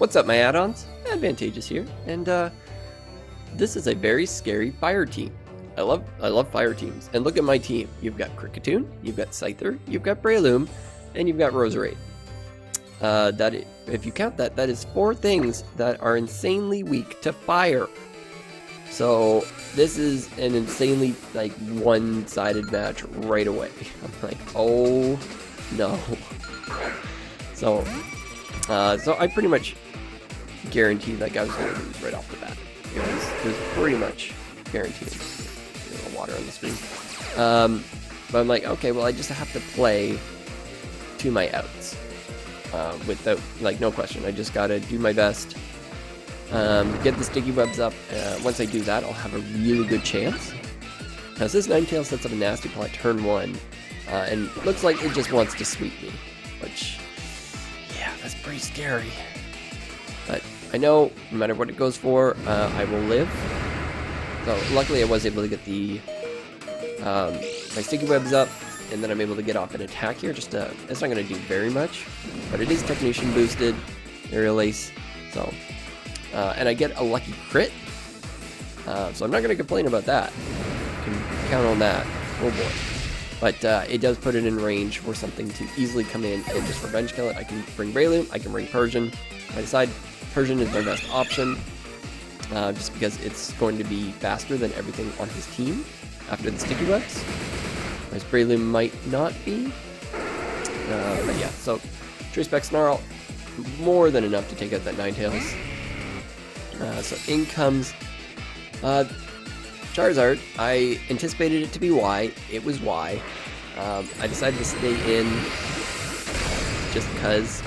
What's up, my add-ons? Advantageous here, and this is a very scary fire team. I love fire teams, and look at my team. You've got Cricketoon, you've got Scyther, you've got Breloom, and you've got Roserade. If you count that, that is 4 things that are insanely weak to fire. So this is an insanely like one-sided match right away. I'm like, oh no. So I pretty much guaranteed that guy was going to lose right off the bat. It was pretty much guaranteed. A little water on the screen. But I'm like, okay, well I just have to play to my outs. Without, like, no question. I just gotta do my best. Get the sticky webs up. Once I do that, I'll have a really good chance. Now, this Ninetales sets up a nasty plot turn 1, and looks like it just wants to sweep me, which, yeah, that's pretty scary. But I know no matter what it goes for, I will live. So luckily, I was able to get the my sticky webs up, and then I'm able to get off an attack here. Just it's not going to do very much, but it is Technician boosted, Aerial Ace. So. And I get a lucky crit, so I'm not going to complain about that. You can count on that. Oh boy. But it does put it in range for something to easily come in and just revenge kill it. I can bring Breloom, I can bring Persian. I decide Persian is my best option, just because it's going to be faster than everything on his team after the sticky webs. Whereas Breloom might not be. But yeah, so Tree Spec Snarl, more than enough to take out that Ninetales. So in comes Charizard. I anticipated it to be Y. It was Y. I decided to stay in just because,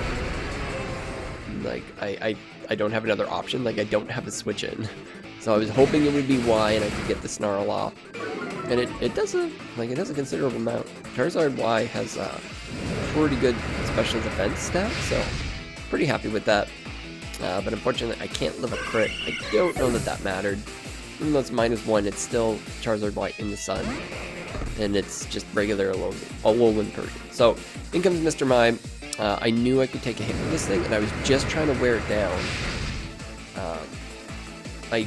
like, I don't have another option. Like, I don't have a switch in. So I was hoping it would be Y and I could get the Snarl off. And it does a considerable amount. Charizard Y has a pretty good special defense stat, so pretty happy with that. But unfortunately, I can't live a crit. I don't know that that mattered. Even though it's -1, it's still Charizard White in the sun. And it's just regular Alolan Persian. So, in comes Mr. Mime. I knew I could take a hit with this thing, and I was just trying to wear it down. I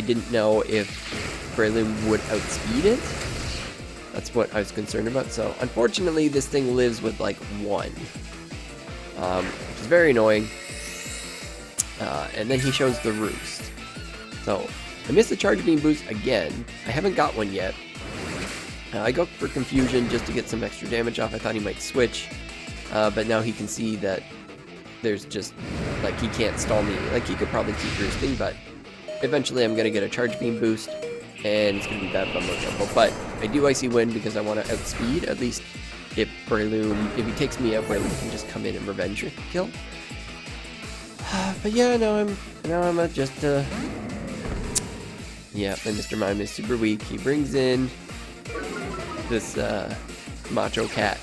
didn't know if Breloom would outspeed it. That's what I was concerned about. So, unfortunately, this thing lives with, like, 1. Which is very annoying. And then he shows the Roost. So, I missed the Charge Beam boost again. I haven't got one yet. I go for Confusion just to get some extra damage off. I thought he might switch. But now he can see that there's just, like, he can't stall me. Like, he could probably keep roosting, but eventually I'm going to get a Charge Beam boost. And it's going to be bad if I'm more careful. But I do Icy Wind because I want to outspeed. At least if he takes me out, Breloom can just come in and revenge kill. But yeah, now I'm just yeah, and Mr. Mime is super weak. He brings in this Macho Cat,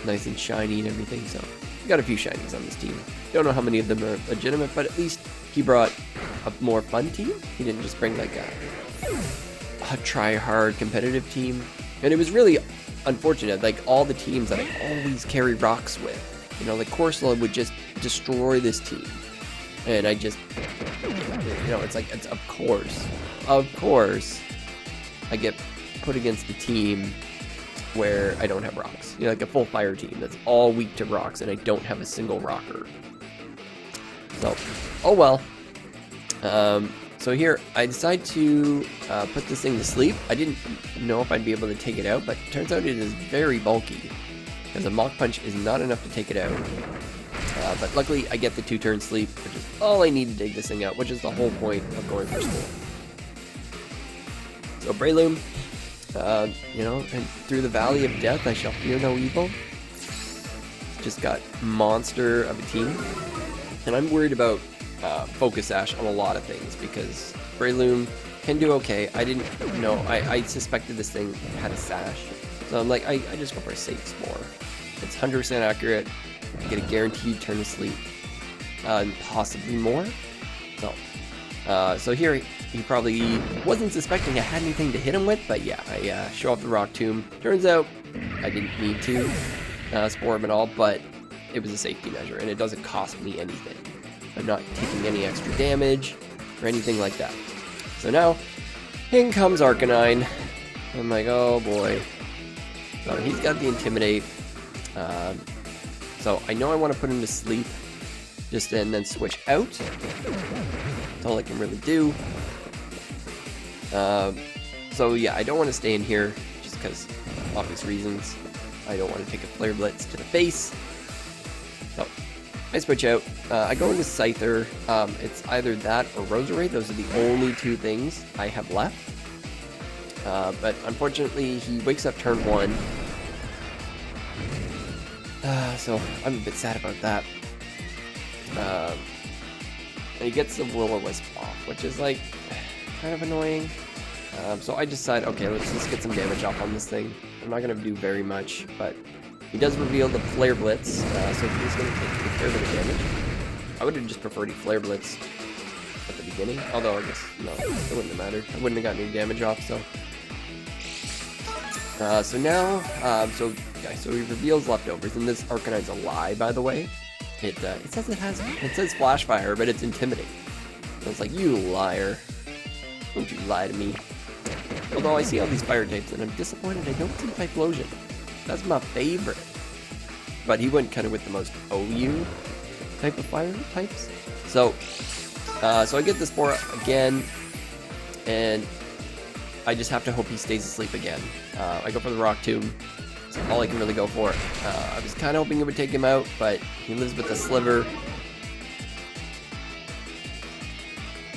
nice and shiny and everything. So we got a few shinies on this team. Don't know how many of them are legitimate, but at least he brought a more fun team. He didn't just bring like a try-hard competitive team. And it was really unfortunate. Like all the teams that I always carry rocks with. You know, like Corsola would just destroy this team. And I just, you know, it's like, it's of course, I get put against a team where I don't have rocks. You know, like a full fire team that's all weak to rocks and I don't have a single rocker. So, oh well. So here, I decide to put this thing to sleep. I didn't know if I'd be able to take it out, but it turns out it is very bulky. Because a Mach Punch is not enough to take it out. But luckily, I get the 2-turn sleep, which is all I need to take this thing out, which is the whole point of going for school. So Breloom, you know, and through the Valley of Death, I shall fear no evil. Just got monster of a team. And I'm worried about Focus Sash on a lot of things, because Breloom can do okay. I didn't know, I suspected this thing had a Sash. So I'm like, I just go for a safe Spore. It's 100% accurate. I get a guaranteed turn of sleep. And possibly more. So here, he probably wasn't suspecting I had anything to hit him with, but yeah, I show off the Rock Tomb. Turns out, I didn't need to Spore him at all, but it was a safety measure, and it doesn't cost me anything. I'm not taking any extra damage or anything like that. So now, in comes Arcanine. I'm like, oh boy. So he's got the Intimidate. So I know I want to put him to sleep, and then switch out. That's all I can really do. So yeah, I don't want to stay in here, just because of obvious reasons. I don't want to take a Flare Blitz to the face. So I switch out. I go into Scyther. It's either that or Roserade. Those are the only two things I have left. But unfortunately, he wakes up turn 1. So I'm a bit sad about that. And he gets the Will-O-Wisp off, which is like kind of annoying. So I decide, okay, let's just get some damage off on this thing. I'm not going to do very much, but he does reveal the Flare Blitz, so he's going to take a fair bit of damage. I would have just preferred he Flare Blitz at the beginning, although I guess, no, it wouldn't have mattered. I wouldn't have gotten any damage off, so. So now, so he reveals Leftovers, and this Arcanine's a lie, by the way. It says Flash Fire, but it's Intimidate. And it's like, you liar. Don't you lie to me. Although I see all these fire types, and I'm disappointed I don't see Typhlosion. That's my favorite. But he went kind of with the most OU type of fire types. So I get this Spore again, and I just have to hope he stays asleep again. I go for the Rock Tomb. That's all I can really go for. I was kind of hoping it would take him out, but he lives with the Sliver.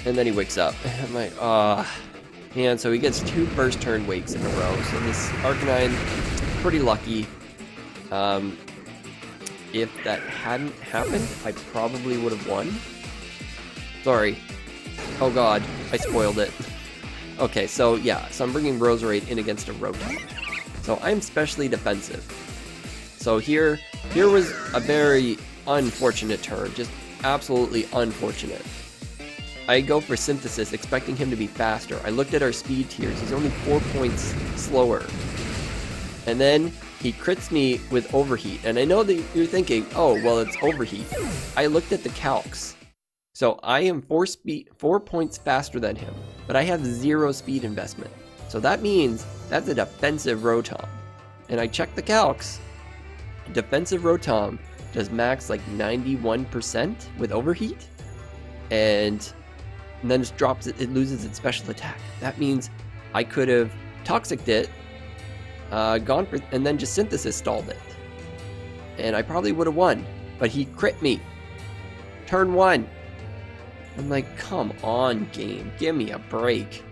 And then he wakes up. I'm like, and so he gets 2 first turn wakes in a row. So this Arcanine, pretty lucky. If that hadn't happened, I probably would have won. Sorry. Oh god, I spoiled it. Okay, so yeah, so I'm bringing Roserade in against a Rotom. So I'm specially defensive. So here was a very unfortunate turn, just absolutely unfortunate. I go for Synthesis, expecting him to be faster. I looked at our speed tiers, he's only 4 points slower. And then he crits me with Overheat, and I know that you're thinking, oh, well, it's Overheat. I looked at the calcs. So I am 4 points faster than him, but I have 0 speed investment. So that means that's a defensive Rotom. And I checked the calcs. Defensive Rotom does max like 91% with Overheat, and then it drops it loses its special attack. That means I could have Toxic'd it, gone for, and then just Synthesis stalled it. And I probably would have won, but he crit me. Turn 1. I'm like, come on, game. Give me a break.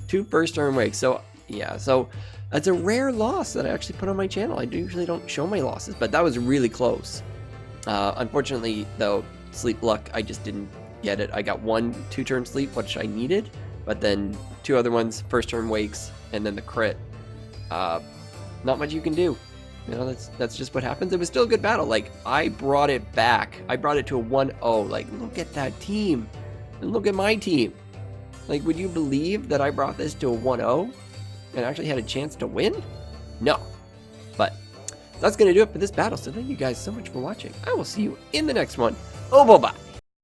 2 first turn wakes. So, yeah, so that's a rare loss that I actually put on my channel. I usually don't show my losses, but that was really close. Unfortunately, though, Sleep Luck, I just didn't get it. I got 1 2-turn sleep, which I needed, but then 2 other ones, first turn wakes, and then the crit. Not much you can do. You know, that's just what happens. It was still a good battle. Like, I brought it back. I brought it to a 1-0. Like, look at that team. And look at my team. Like, would you believe that I brought this to a 1-0 and actually had a chance to win? No. But that's going to do it for this battle. So thank you guys so much for watching. I will see you in the next one. Oh, bye-bye.